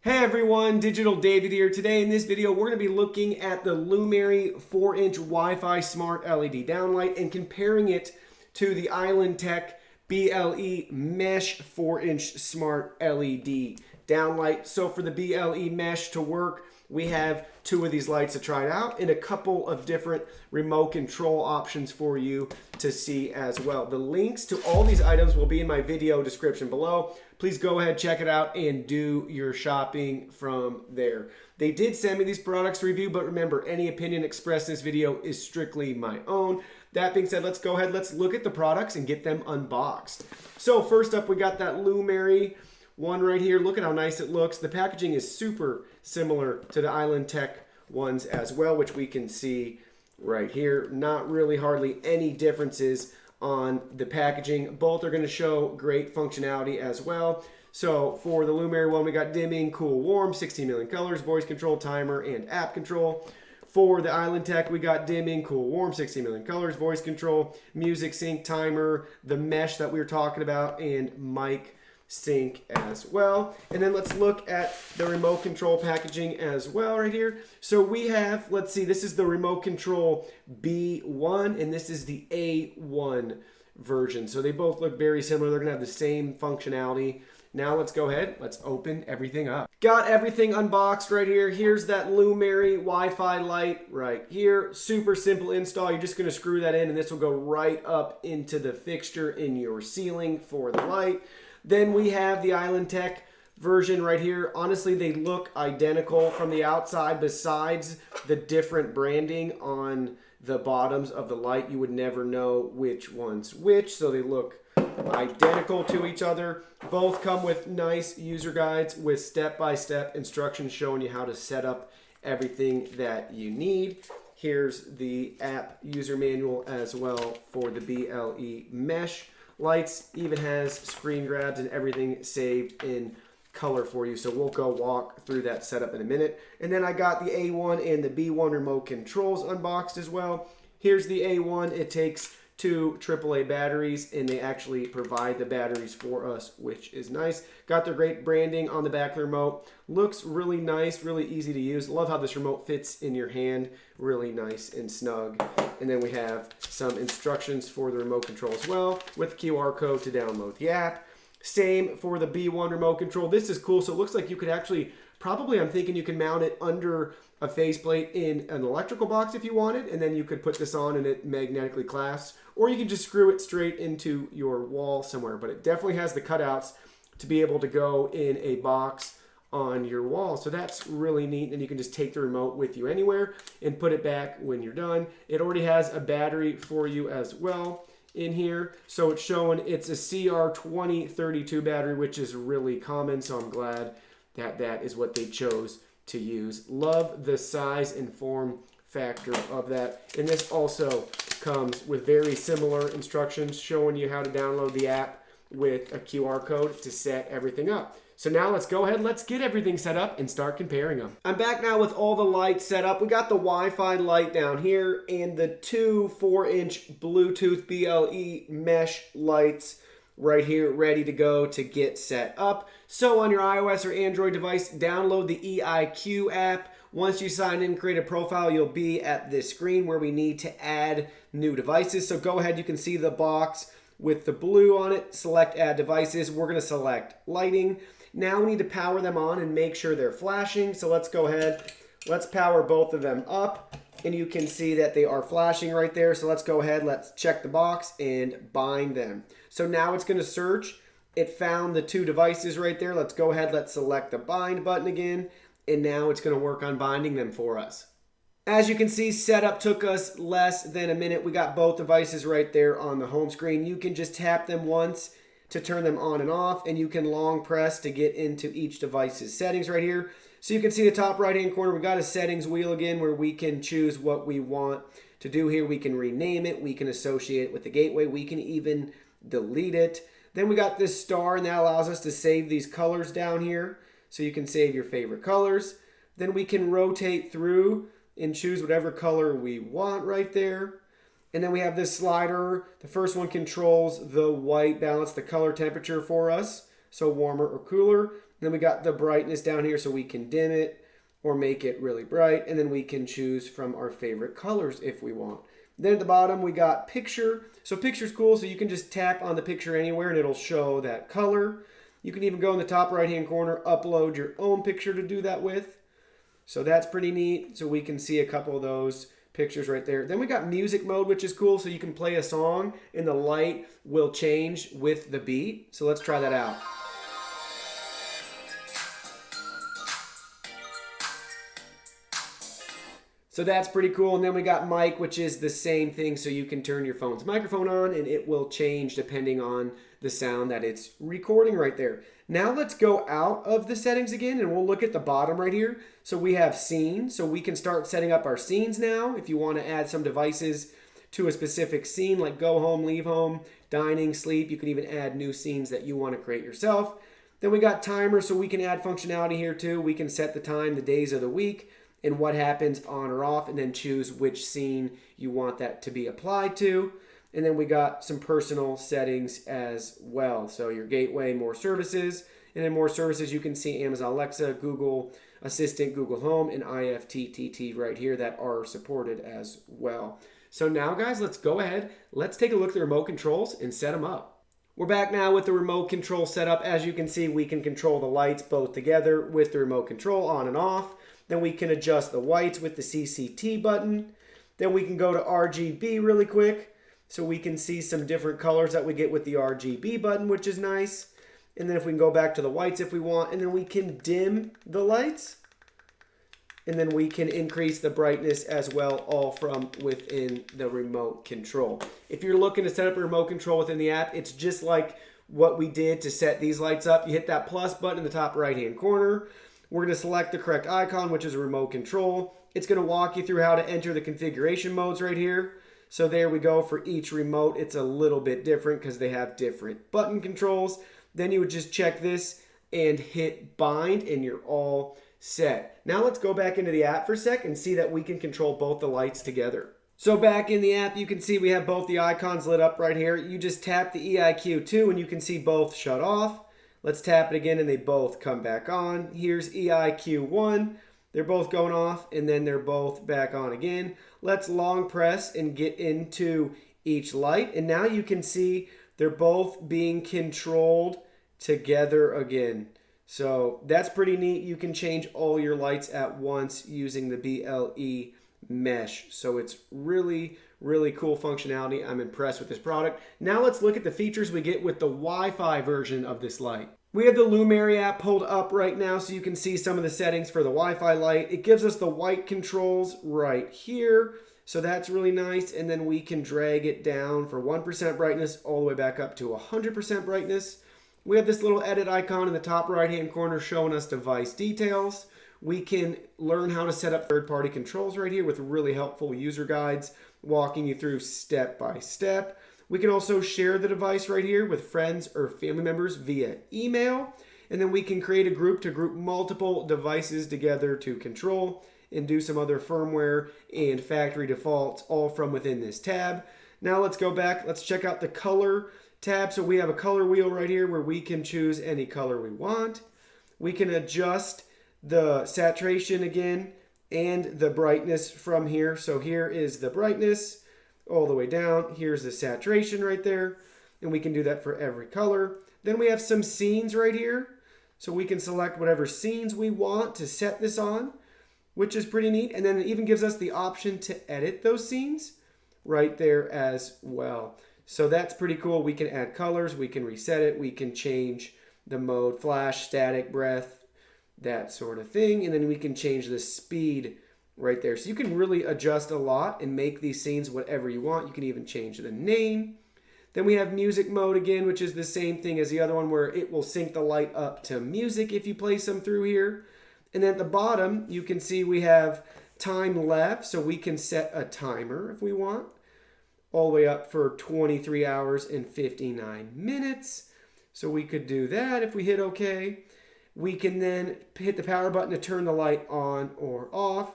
Hey everyone, Digital David here. Today in this video, we're going to be looking at the Lumary 4-inch Wi-Fi Smart LED Downlight and comparing it to the iLintek BLE Mesh 4-inch Smart LED Downlight. So for the BLE Mesh to work, we have two of these lights to try it out and a couple of different remote control options for you to see as well. The links to all these items will be in my video description below. Please go ahead, check it out, and do your shopping from there. They did send me these products to review, but remember, any opinion expressed in this video is strictly my own. That being said, let's go ahead, let's look at the products and get them unboxed. So first up, we got that Lumary one right here. Look at how nice it looks. The packaging is super similar to the iLintek ones as well, which we can see right here. Not really hardly any differences on the packaging. Both are going to show great functionality as well. So for the Lumary one, we got dimming, cool, warm, 16 million colors, voice control, timer, and app control. For the iLintek, we got dimming, cool, warm, 16 million colors, voice control, music sync, timer, the mesh that we were talking about, and mic sync as well. And then let's look at the remote control packaging as well right here. So we have, let's see, this is the remote control B1 and this is the A1 version. So they both look very similar. They're gonna have the same functionality. Now let's go ahead, let's open everything up. Got everything unboxed right here. Here's that Lumary Wi-Fi light right here. Super simple install. You're just gonna screw that in and this will go right up into the fixture in your ceiling for the light. Then we have the iLintek version right here. Honestly, they look identical from the outside besides the different branding on the bottoms of the light. You would never know which one's which, so they look identical to each other. Both come with nice user guides with step-by-step instructions showing you how to set up everything that you need. Here's the app user manual as well for the BLE Mesh lights. Even has screen grabs and everything saved in color for you. So we'll go walk through that setup in a minute. And then I got the A1 and the B1 remote controls unboxed as well. Here's the A1. It takes two AAA batteries and they actually provide the batteries for us, which is nice. Got their great branding on the back of the remote. Looks really nice, really easy to use. Love how this remote fits in your hand. Really nice and snug. And then we have some instructions for the remote control as well with QR code to download the app. Same for the B1 remote control. This is cool. So it looks like you could actually, probably I'm thinking you can mount it under a faceplate in an electrical box if you wanted, and then you could put this on and it magnetically clasps, or you can just screw it straight into your wall somewhere. But it definitely has the cutouts to be able to go in a box on your wall. So that's really neat, and you can just take the remote with you anywhere and put it back when you're done. It already has a battery for you as well in here. So it's showing it's a CR2032 battery, which is really common. So I'm glad that that is what they chose to use. Love the size and form factor of that. And this also comes with very similar instructions showing you how to download the app with a QR code to set everything up. So now let's go ahead, let's get everything set up and start comparing them. I'm back now with all the lights set up. We got the Wi-Fi light down here and the two 4-inch Bluetooth BLE mesh lights right here, ready to go to get set up. So on your iOS or Android device, download the EIQ app. Once you sign in and create a profile, you'll be at this screen where we need to add new devices. So go ahead, you can see the box with the blue on it. Select add devices. We're gonna select lighting. Now we need to power them on and make sure they're flashing. So let's go ahead, let's power both of them up. And you can see that they are flashing right there. So let's go ahead, let's check the box and bind them. So now it's gonna search. It found the two devices right there. Let's go ahead, let's select the bind button again. And now it's gonna work on binding them for us. As you can see, setup took us less than a minute. We got both devices right there on the home screen. You can just tap them once to turn them on and off, and you can long press to get into each device's settings right here. So you can see the top right hand corner, we got a settings wheel again where we can choose what we want to do here. We can rename it, we can associate it with the gateway, we can even delete it. Then we got this star, and that allows us to save these colors down here. So you can save your favorite colors. Then we can rotate through and choose whatever color we want right there. And then we have this slider. The first one controls the white balance, the color temperature for us, so warmer or cooler. Then we got the brightness down here so we can dim it or make it really bright. And then we can choose from our favorite colors if we want. Then at the bottom we got picture. So picture's cool, so you can just tap on the picture anywhere and it'll show that color. You can even go in the top right hand corner, upload your own picture to do that with. So that's pretty neat. So we can see a couple of those pictures right there. Then we got music mode, which is cool. So you can play a song and the light will change with the beat. So let's try that out. So that's pretty cool. And then we got mic, which is the same thing. So you can turn your phone's microphone on and it will change depending on the sound that it's recording right there. Now let's go out of the settings again and we'll look at the bottom right here. So we have scene. So we can start setting up our scenes now. If you want to add some devices to a specific scene like go home, leave home, dining, sleep, you can even add new scenes that you want to create yourself. Then we got timer. So we can add functionality here too. We can set the time, the days of the week, and what happens on or off, and then choose which scene you want that to be applied to. And then we got some personal settings as well. So your gateway, more services, and then more services you can see Amazon Alexa, Google Assistant, Google Home, and IFTTT right here that are supported as well. So now guys, let's go ahead. Let's take a look at the remote controls and set them up. We're back now with the remote control setup. As you can see, we can control the lights both together with the remote control on and off. Then we can adjust the whites with the CCT button. Then we can go to RGB really quick so we can see some different colors that we get with the RGB button, which is nice. And then if we can go back to the whites if we want, and then we can dim the lights. And then we can increase the brightness as well, all from within the remote control. If you're looking to set up a remote control within the app, it's just like what we did to set these lights up. You hit that plus button in the top right-hand corner. We're going to select the correct icon, which is a remote control. It's going to walk you through how to enter the configuration modes right here. So there we go. For each remote, it's a little bit different because they have different button controls. Then you would just check this and hit bind and you're all set. Now let's go back into the app for a sec and see that we can control both the lights together. So back in the app, you can see we have both the icons lit up right here. You just tap the EIQ2 and you can see both shut off. Let's tap it again and they both come back on. Here's EIQ1. They're both going off and then they're both back on again. Let's long press and get into each light. And now you can see they're both being controlled together again. So that's pretty neat. You can change all your lights at once using the BLE mesh. So it's really, really cool functionality. I'm impressed with this product. Now let's look at the features we get with the Wi-Fi version of this light. We have the Lumary app pulled up right now so you can see some of the settings for the Wi-Fi light. It gives us the white controls right here. So that's really nice. And then we can drag it down for 1% brightness all the way back up to 100% brightness. We have this little edit icon in the top right-hand corner showing us device details. We can learn how to set up third-party controls right here with really helpful user guides walking you through step by step. We can also share the device right here with friends or family members via email. And then we can create a group to group multiple devices together to control and do some other firmware and factory defaults all from within this tab. Now let's go back. Let's check out the color tab. So we have a color wheel right here where we can choose any color we want. We can adjust the saturation again and the brightness from here. So here is the brightness all the way down. Here's the saturation right there. And we can do that for every color. Then we have some scenes right here. So we can select whatever scenes we want to set this on, which is pretty neat. And then it even gives us the option to edit those scenes right there as well. So that's pretty cool. We can add colors, we can reset it, we can change the mode, flash, static, breath, that sort of thing. And then we can change the speed right there. So you can really adjust a lot and make these scenes whatever you want. You can even change the name. Then we have music mode again, which is the same thing as the other one where it will sync the light up to music if you place them through here. And then at the bottom, you can see we have time left. So we can set a timer if we want, all the way up for 23 hours and 59 minutes. So we could do that if we hit OK. We can then hit the power button to turn the light on or off.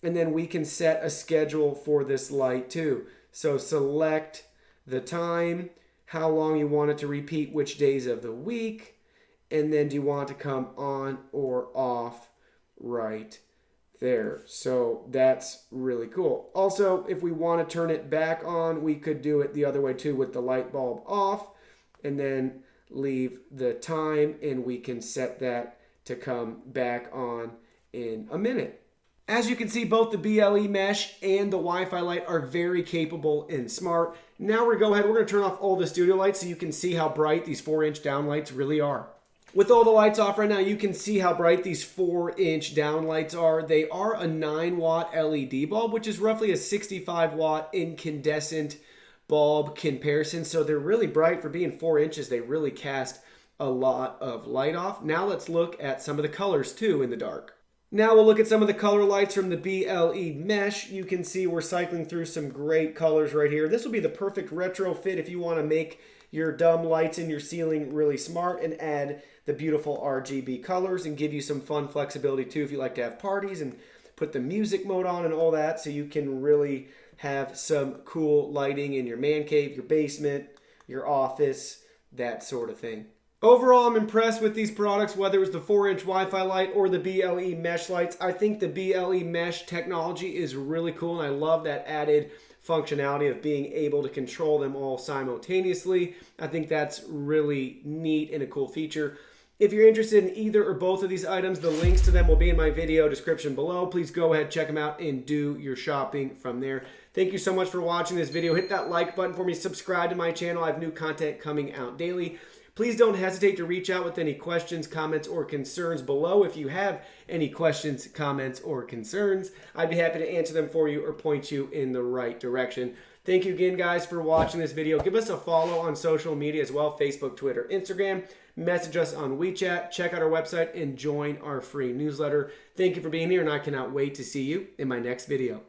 And then we can set a schedule for this light too. So select the time, how long you want it to repeat, which days of the week, and then do you want it to come on or off right there. So that's really cool. Also, if we want to turn it back on, we could do it the other way too with the light bulb off and then leave the time, and we can set that to come back on in a minute. As you can see, both the BLE mesh and the Wi-Fi light are very capable and smart. Now we're going to turn off all the studio lights so you can see how bright these 4-inch downlights really are. With all the lights off right now, you can see how bright these 4-inch downlights are. They are a 9-watt LED bulb, which is roughly a 65-watt incandescent bulb comparison. So they're really bright. For being 4 inches, they really cast a lot of light off. Now let's look at some of the colors too in the dark. Now we'll look at some of the color lights from the BLE mesh. You can see we're cycling through some great colors right here. This will be the perfect retrofit if you want to make your dumb lights in your ceiling really smart and add the beautiful RGB colors and give you some fun flexibility too if you like to have parties and put the music mode on and all that, so you can really have some cool lighting in your man cave, your basement, your office, that sort of thing. Overall, I'm impressed with these products, whether it was the 4-inch Wi-Fi light or the BLE mesh lights. I think the BLE mesh technology is really cool, and I love that added functionality of being able to control them all simultaneously. I think that's really neat and a cool feature. If you're interested in either or both of these items, the links to them will be in my video description below. Please go ahead, check them out, and do your shopping from there. Thank you so much for watching this video. Hit that like button for me. Subscribe to my channel. I have new content coming out daily. Please don't hesitate to reach out with any questions, comments, or concerns below. If you have any questions, comments, or concerns, I'd be happy to answer them for you or point you in the right direction. Thank you again, guys, for watching this video. Give us a follow on social media as well, Facebook, Twitter, Instagram. Message us on WeChat. Check out our website and join our free newsletter. Thank you for being here, and I cannot wait to see you in my next video.